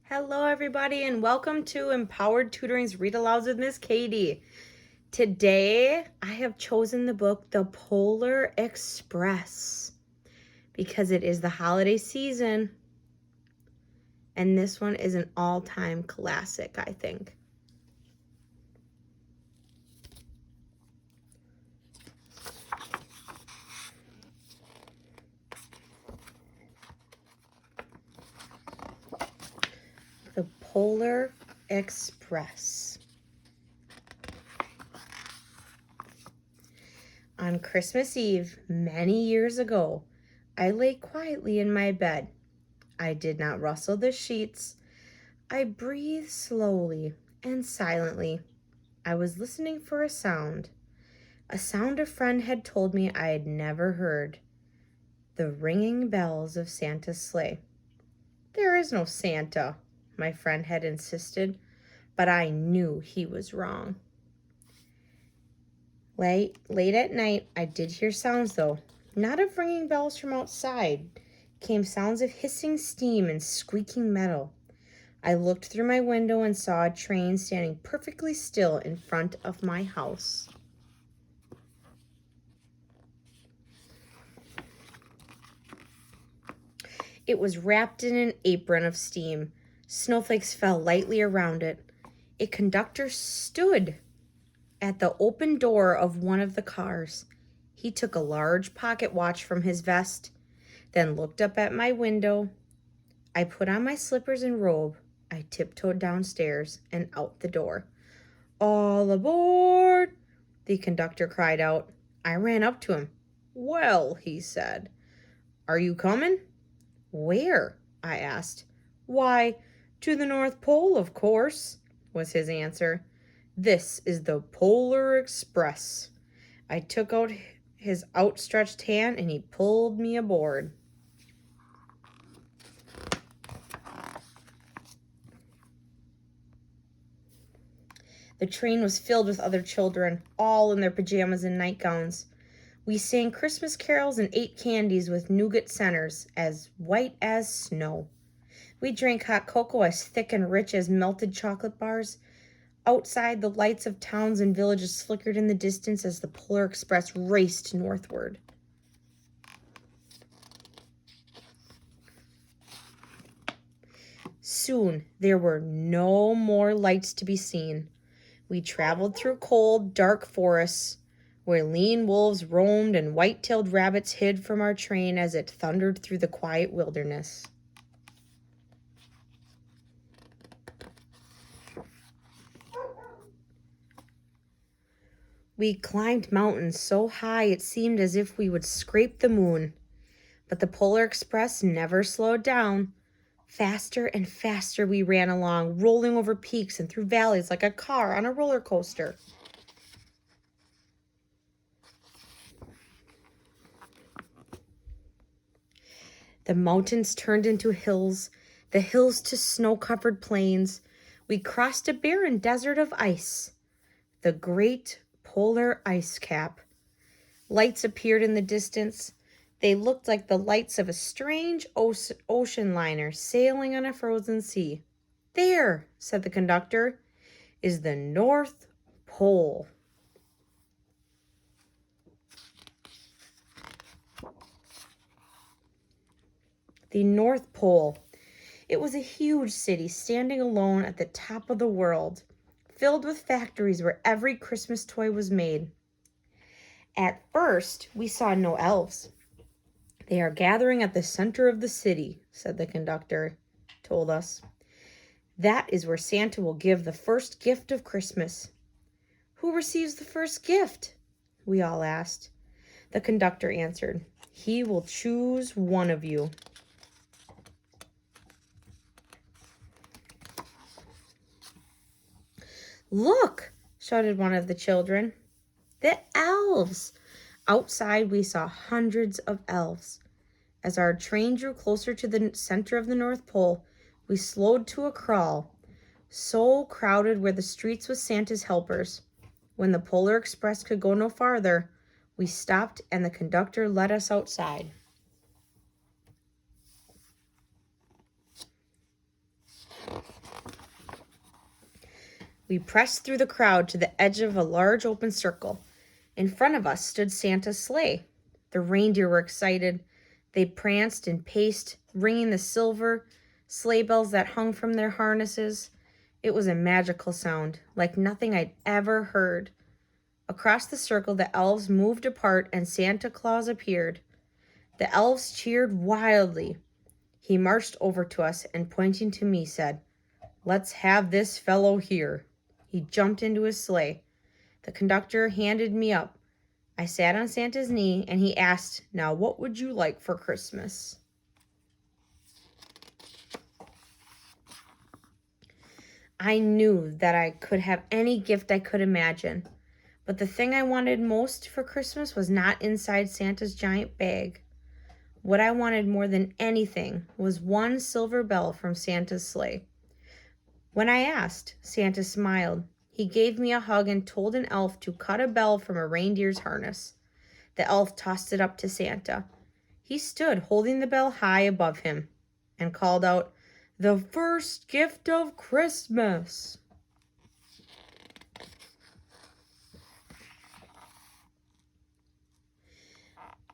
Hello, everybody, and welcome to Empowered Tutoring's Read-Alouds with Miss Katie. Today, I have chosen the book The Polar Express because it is the holiday season, and this one is an all-time classic, I think. The Polar Express. On Christmas Eve, many years ago, I lay quietly in my bed. I did not rustle the sheets. I breathed slowly and silently. I was listening for a sound a friend had told me I had never heard. The ringing bells of Santa's sleigh. There is no Santa, my friend had insisted, but I knew he was wrong. Late at night, I did hear sounds, though, not of ringing bells from outside. Came sounds of hissing steam and squeaking metal. I looked through my window and saw a train standing perfectly still in front of my house. It was wrapped in an apron of steam. Snowflakes fell lightly around it. A conductor stood at the open door of one of the cars. He took a large pocket watch from his vest, then looked up at my window. I put on my slippers and robe. I tiptoed downstairs and out the door. "All aboard!" the conductor cried out. I ran up to him. "Well," he said, "are you coming?" "Where?" I asked. "Why, to the North Pole, of course," was his answer. "This is the Polar Express." I took out his outstretched hand and he pulled me aboard. The train was filled with other children, all in their pajamas and nightgowns. We sang Christmas carols and ate candies with nougat centers as white as snow. We drank hot cocoa as thick and rich as melted chocolate bars. Outside, the lights of towns and villages flickered in the distance as the Polar Express raced northward. Soon, there were no more lights to be seen. We traveled through cold, dark forests, where lean wolves roamed and white-tailed rabbits hid from our train as it thundered through the quiet wilderness. We climbed mountains so high it seemed as if we would scrape the moon. But the Polar Express never slowed down. Faster and faster we ran along, rolling over peaks and through valleys like a car on a roller coaster. The mountains turned into hills, the hills to snow-covered plains. We crossed a barren desert of ice, the great polar ice cap. Lights appeared in the distance. They looked like the lights of a strange ocean liner sailing on a frozen sea. "There," said the conductor, "is the North Pole." The North Pole. It was a huge city standing alone at the top of the world, filled with factories where every Christmas toy was made. At first, we saw no elves. "They are gathering at the center of the city," said the conductor, told us. "That is where Santa will give the first gift of Christmas." "Who receives the first gift?" we all asked. The conductor answered, "He will choose one of you." "Look!" shouted one of the children. "The elves!" Outside, we saw hundreds of elves. As our train drew closer to the center of the North Pole, we slowed to a crawl. So crowded were the streets with Santa's helpers. When the Polar Express could go no farther, we stopped and the conductor led us outside. We pressed through the crowd to the edge of a large open circle. In front of us stood Santa's sleigh. The reindeer were excited. They pranced and paced, ringing the silver sleigh bells that hung from their harnesses. It was a magical sound, like nothing I'd ever heard. Across the circle, the elves moved apart and Santa Claus appeared. The elves cheered wildly. He marched over to us and, pointing to me, said, "Let's have this fellow here." He jumped into his sleigh. The conductor handed me up. I sat on Santa's knee and he asked, "Now what would you like for Christmas?" I knew that I could have any gift I could imagine, but the thing I wanted most for Christmas was not inside Santa's giant bag. What I wanted more than anything was one silver bell from Santa's sleigh. When I asked, Santa smiled. He gave me a hug and told an elf to cut a bell from a reindeer's harness. The elf tossed it up to Santa. He stood holding the bell high above him and called out, "The first gift of Christmas."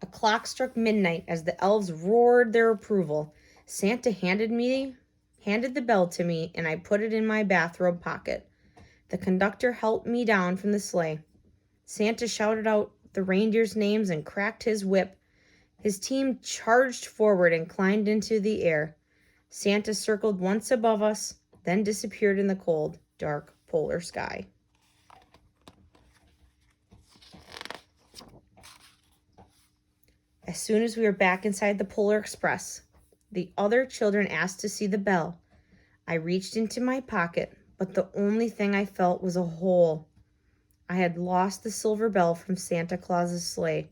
A clock struck midnight as the elves roared their approval. Santa handed the bell to me, and I put it in my bathrobe pocket. The conductor helped me down from the sleigh. Santa shouted out the reindeers' names and cracked his whip. His team charged forward and climbed into the air. Santa circled once above us, then disappeared in the cold, dark polar sky. As soon as we were back inside the Polar Express, the other children asked to see the bell. I reached into my pocket, but the only thing I felt was a hole. I had lost the silver bell from Santa Claus's sleigh.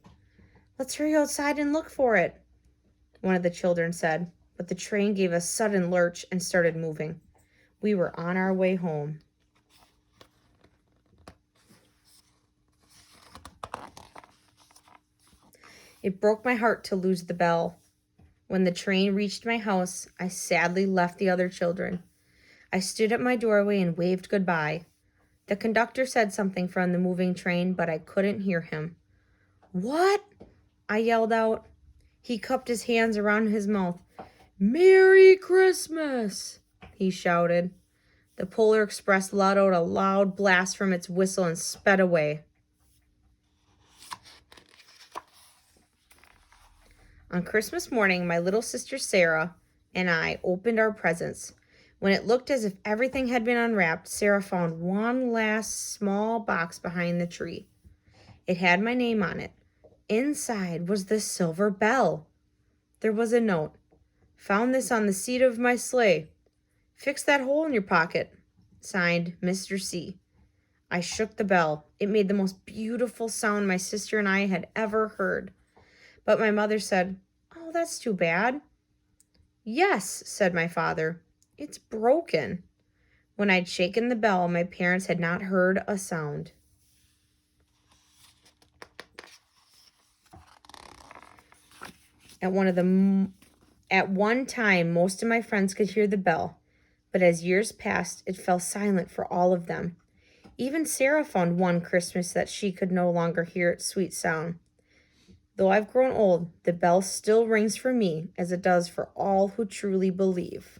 "Let's hurry outside and look for it," one of the children said, but the train gave a sudden lurch and started moving. We were on our way home. It broke my heart to lose the bell. When the train reached my house, I sadly left the other children. I stood at my doorway and waved goodbye. The conductor said something from the moving train, but I couldn't hear him. "What?" I yelled out. He cupped his hands around his mouth. "Merry Christmas!" he shouted. The Polar Express let out a loud blast from its whistle and sped away. On Christmas morning, my little sister Sarah and I opened our presents. When it looked as if everything had been unwrapped, Sarah found one last small box behind the tree. It had my name on it. Inside was the silver bell. There was a note. "Found this on the seat of my sleigh. Fix that hole in your pocket. Signed, Mr. C." I shook the bell. It made the most beautiful sound my sister and I had ever heard. But my mother said, "Oh, that's too bad." "Yes," said my father. "It's broken." When I'd shaken the bell, my parents had not heard a sound. At one time, most of my friends could hear the bell, but as years passed, it fell silent for all of them. Even Sarah found one Christmas that she could no longer hear its sweet sound. Though I've grown old, the bell still rings for me as it does for all who truly believe.